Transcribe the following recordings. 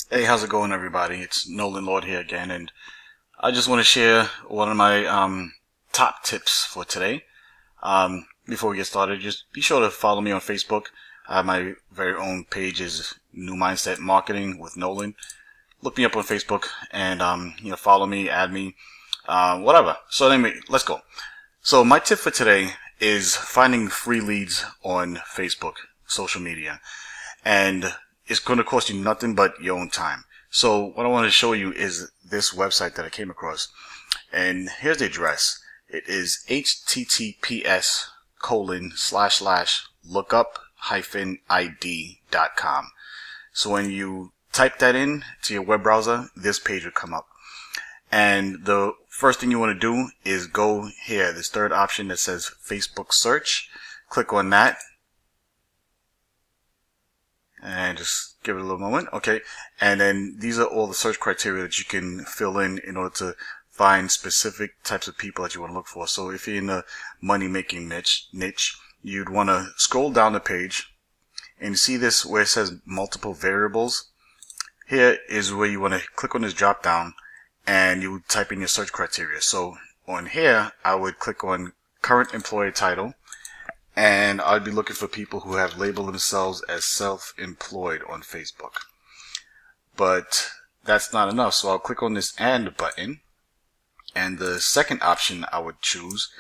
Hey, how's it going, everybody? It's Nolan Lord here again, and I just want to share one of my top tips for today. Before we get started, just be sure to follow me on Facebook. My very own page is New Mindset Marketing with Nolan. Look me up on Facebook and follow me, add me, whatever. So anyway, let's go. So my tip for today is finding free leads on Facebook, social media, and it's going to cost you nothing but your own time. So what I want to show you is this website that I came across, and here's the address. It is https://lookup-id.com. So when you type that in to your web browser, this page will come up. And the first thing you want to do is go here, this third option that says Facebook search. Click on that. And just give it a little moment. Okay. And then these are all the search criteria that you can fill in order to find specific types of people that you want to look for. So if you're in the money making niche, you'd want to scroll down the page and you see this where it says multiple variables. Here is where you want to click on this drop down and you type in your search criteria. So on here, I would click on current employer title. And I'd be looking for people who have labeled themselves as self-employed on Facebook. But that's not enough, so I'll click on this AND button. And the second option I would choose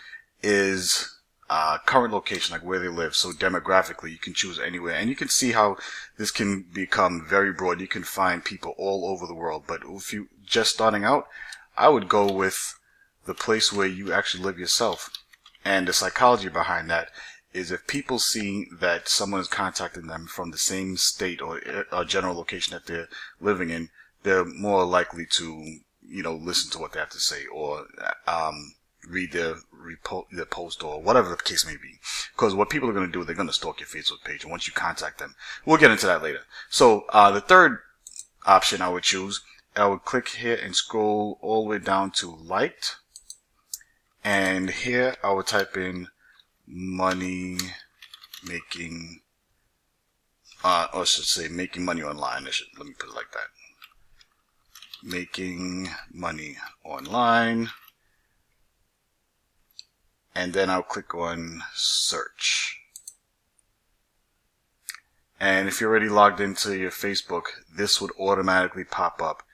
is current location, like where they live. So demographically, you can choose anywhere. And you can see how this can become very broad. You can find people all over the world. But if you're just starting out, I would go with the place where you actually live yourself. And the psychology behind that is if people see that someone is contacting them from the same state or a general location that they're living in, they're more likely to, listen to what they have to say or read their post or whatever the case may be. Because what people are going to do, they're going to stalk your Facebook page once you contact them. We'll get into that later. So the third option I would choose, I would click here and scroll all the way down to liked. And here I would type in money making, or I should say making money online. Let me put it like that. Making money online. And then I'll click on search. And if you're already logged into your Facebook, this would automatically pop up.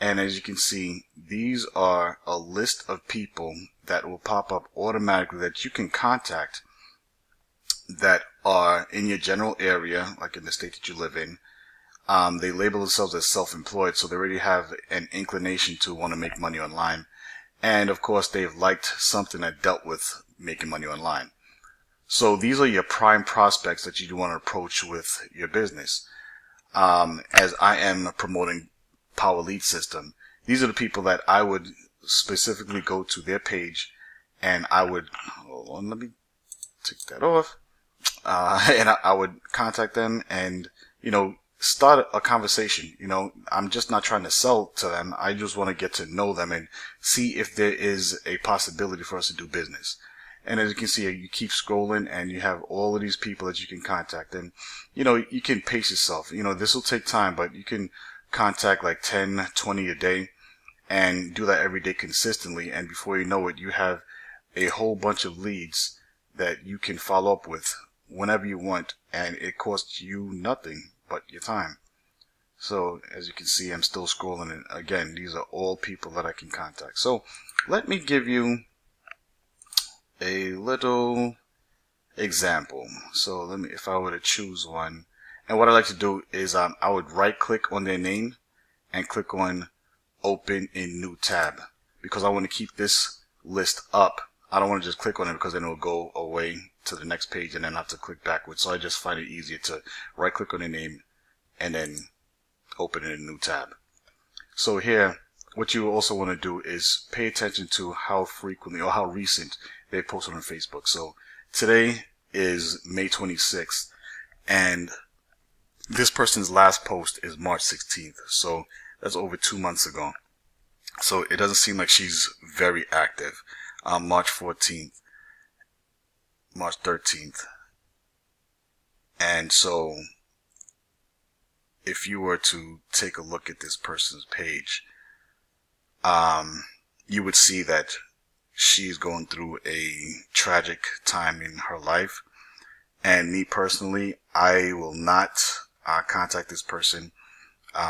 And as you can see, these are a list of people that will pop up automatically that you can contact that are in your general area, like in the state that you live in. They label themselves as self-employed, so they already have an inclination to want to make money online. And of course, they've liked something that dealt with making money online. So these are your prime prospects that you want to approach with your business. As I am promoting Power Lead System, these are the people that I would specifically go to their page and I would, hold on, let me take that off. And I would contact them and, start a conversation. I'm just not trying to sell to them. I just want to get to know them and see if there is a possibility for us to do business. And as you can see, you keep scrolling and you have all of these people that you can contact. And, you can pace yourself. This will take time, but you can contact like 10, 20 a day and do that every day consistently. And before you know it, you have a whole bunch of leads that you can follow up with whenever you want. And it costs you nothing but your time. So as you can see, I'm still scrolling. And again, these are all people that I can contact. So let me give you a little example. So if I were to choose one, and what I like to do is I would right click on their name and click on open in new tab because I want to keep this list up. I don't want to just click on it because then it'll go away to the next page and then have to click backwards. So I just find it easier to right click on their name and then open in a new tab. So here, what you also want to do is pay attention to how frequently or how recent they post on Facebook. So today is May 26th and this person's last post is March 16th. So that's over 2 months ago. So it doesn't seem like she's very active. March 14th, March 13th. And so if you were to take a look at this person's page, you would see that she's going through a tragic time in her life. And me personally, I will not contact this person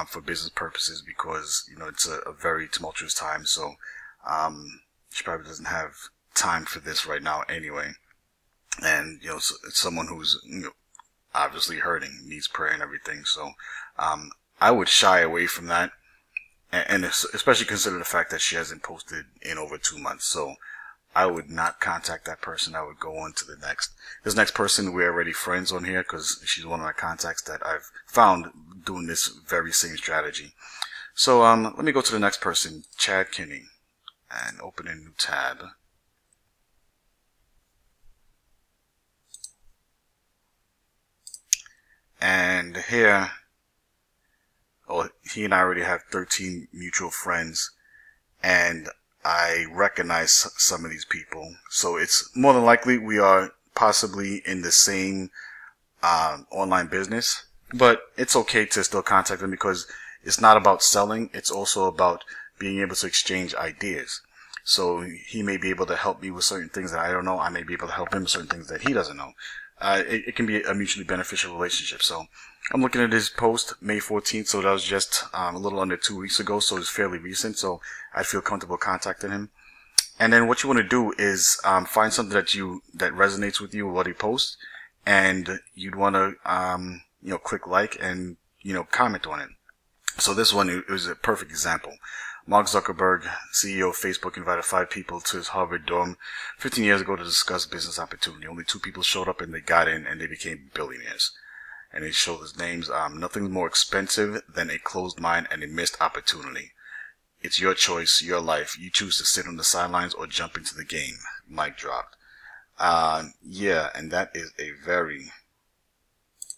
for business purposes, because, you know, it's a very tumultuous time. So she probably doesn't have time for this right now anyway. And, you know, it's someone who's, you know, obviously hurting, needs prayer and everything. So I would shy away from that. And especially consider the fact that she hasn't posted in over 2 months. So I would not contact that person. I would go on to the next. This next person, we're already friends on here because she's one of my contacts that I've found doing this very same strategy. So let me go to the next person, Chad Kinney, and open a new tab. And here, he and I already have 13 mutual friends, and I recognize some of these people. So it's more than likely we are possibly in the same online business, but it's okay to still contact them, because it's not about selling. It's also about being able to exchange ideas. So he may be able to help me with certain things that I don't know. I may be able to help him with certain things that he doesn't know. It can be a mutually beneficial relationship. So I'm looking at his post May 14th. So that was just a little under 2 weeks ago. So it's fairly recent. So I feel comfortable contacting him. And then what you want to do is find something that resonates with you, what he posts, and you'd want to click like and comment on it. So this one, it was a perfect example. Mark Zuckerberg, CEO of Facebook, invited 5 people to his Harvard dorm 15 years ago to discuss business opportunity. Only 2 people showed up, and they got in, and they became billionaires. And they showed his names. Nothing's more expensive than a closed mind and a missed opportunity. It's your choice, your life. You choose to sit on the sidelines or jump into the game. Mic dropped. Yeah, and that is a very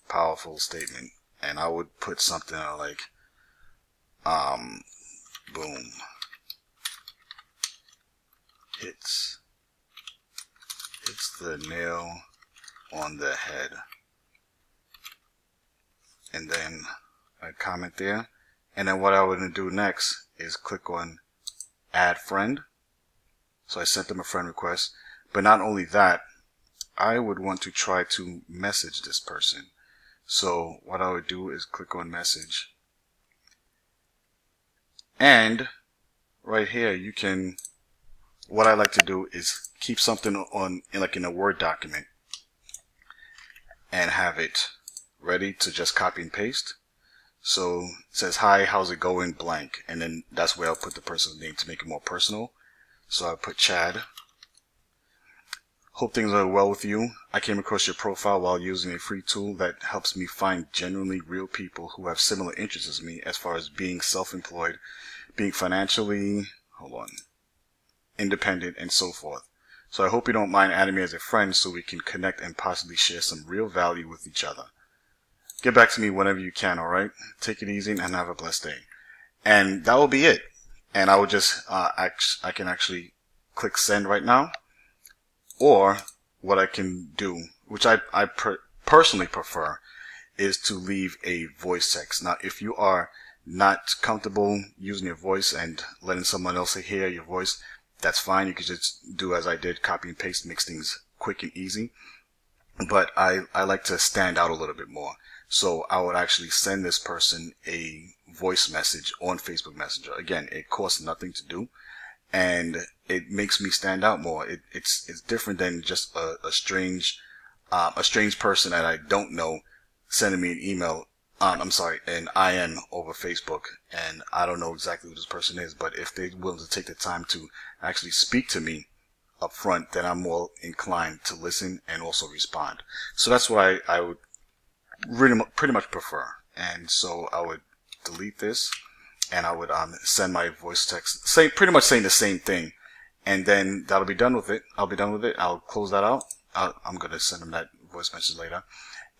powerful statement. And I would put something like, boom. Hits the nail on the head. And then I comment there. And then what I would do next is click on add friend. So I sent them a friend request. But not only that, I would want to try to message this person. So what I would do is click on message. And right here, what I like to do is keep something in a Word document and have it ready to just copy and paste. So it says, hi, how's it going, blank. And then that's where I'll put the person's name to make it more personal. So I'll put Chad. Hope things are well with you. I came across your profile while using a free tool that helps me find genuinely real people who have similar interests as me as far as being self-employed, being financially, independent, and so forth. So I hope you don't mind adding me as a friend so we can connect and possibly share some real value with each other. Get back to me whenever you can, alright? Take it easy and have a blessed day. And that will be it. And I will just, I can actually click send right now. Or what I can do, which I personally prefer, is to leave a voice text. Now, if you are not comfortable using your voice and letting someone else hear your voice, that's fine. You can just do as I did, copy and paste, makes things quick and easy. But I like to stand out a little bit more. So I would actually send this person a voice message on Facebook Messenger. Again, it costs nothing to do. And it makes me stand out more. It's different than just a strange person that I don't know sending me an email. An IM over Facebook, and I don't know exactly who this person is. But if they're willing to take the time to actually speak to me up front, then I'm more inclined to listen and also respond. So that's why I would pretty much prefer. And so I would delete this. And I would send my voice text, pretty much saying the same thing, and then that'll be done with it. I'll be done with it. I'll close that out. I'm gonna send them that voice message later,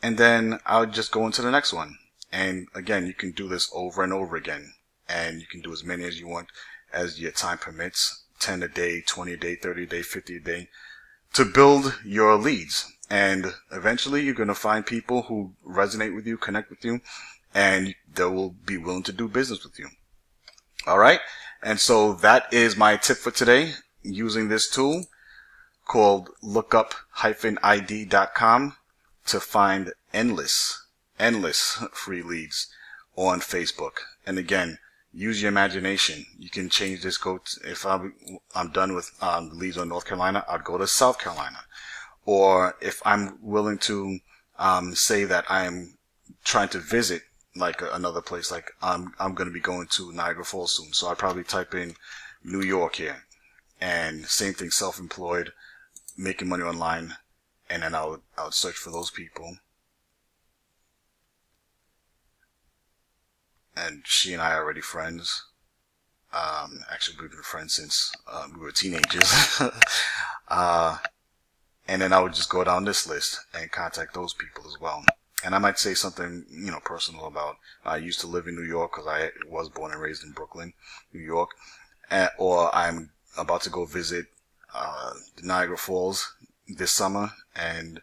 and then I'll just go into the next one. And again, you can do this over and over again, and you can do as many as you want as your time permits. 10 a day, 20 a day, 30 a day, 50 a day, to build your leads. And eventually, you're gonna find people who resonate with you, connect with you. and they will be willing to do business with you. All right. And so that is my tip for today, using this tool called lookup-id.com to find endless free leads on Facebook. And again, use your imagination. You can change this. If I'm done with leads on North Carolina, I'd go to South Carolina. Or if I'm willing to say that I'm trying to visit like another place, like I'm going to be going to Niagara Falls soon, so I probably type in New York here, and same thing, self-employed, making money online, and then I would search for those people. And she and I are already friends. Actually, we've been friends since we were teenagers. And then I would just go down this list and contact those people as well. And I might say something, personal about I used to live in New York because I was born and raised in Brooklyn, New York, or I'm about to go visit the Niagara Falls this summer, and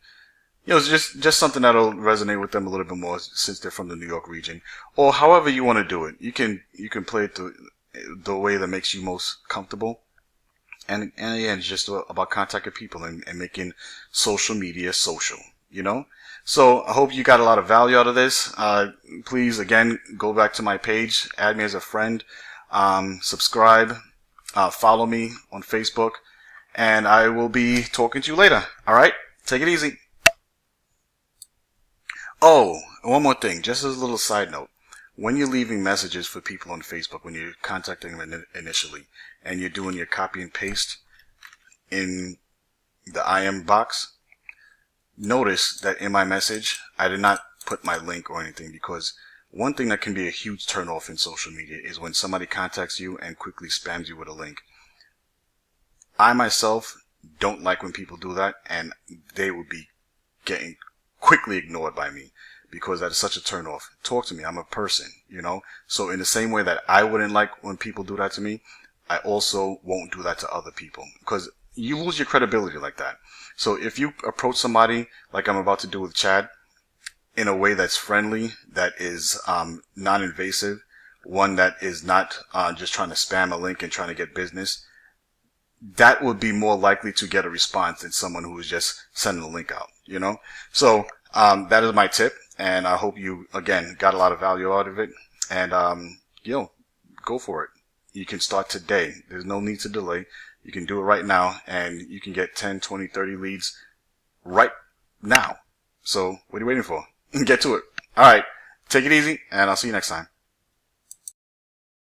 it's just something that'll resonate with them a little bit more since they're from the New York region, or however you want to do it. You can play it the way that makes you most comfortable. And again, it's just about contacting people and making social media social, So I hope you got a lot of value out of this. Please, again, go back to my page, add me as a friend, subscribe, follow me on Facebook, and I will be talking to you later. All right? Take it easy. Oh, one more thing, just as a little side note. When you're leaving messages for people on Facebook, when you're contacting them initially, and you're doing your copy and paste in the IM box, notice that in my message, I did not put my link or anything, because one thing that can be a huge turnoff in social media is when somebody contacts you and quickly spams you with a link. I myself don't like when people do that, and they will be getting quickly ignored by me, because that is such a turnoff. Talk to me. I'm a person, So in the same way that I wouldn't like when people do that to me, I also won't do that to other people, because you lose your credibility like that. So if you approach somebody like I'm about to do with Chad in a way that's friendly, that is non-invasive, one that is not just trying to spam a link and trying to get business, that would be more likely to get a response than someone who is just sending a link out, So that is my tip, and I hope you, again, got a lot of value out of it. And go for it. You can start today. There's no need to delay. You can do it right now, and you can get 10, 20, 30 leads right now. So what are you waiting for? Get to it. All right. Take it easy, and I'll see you next time.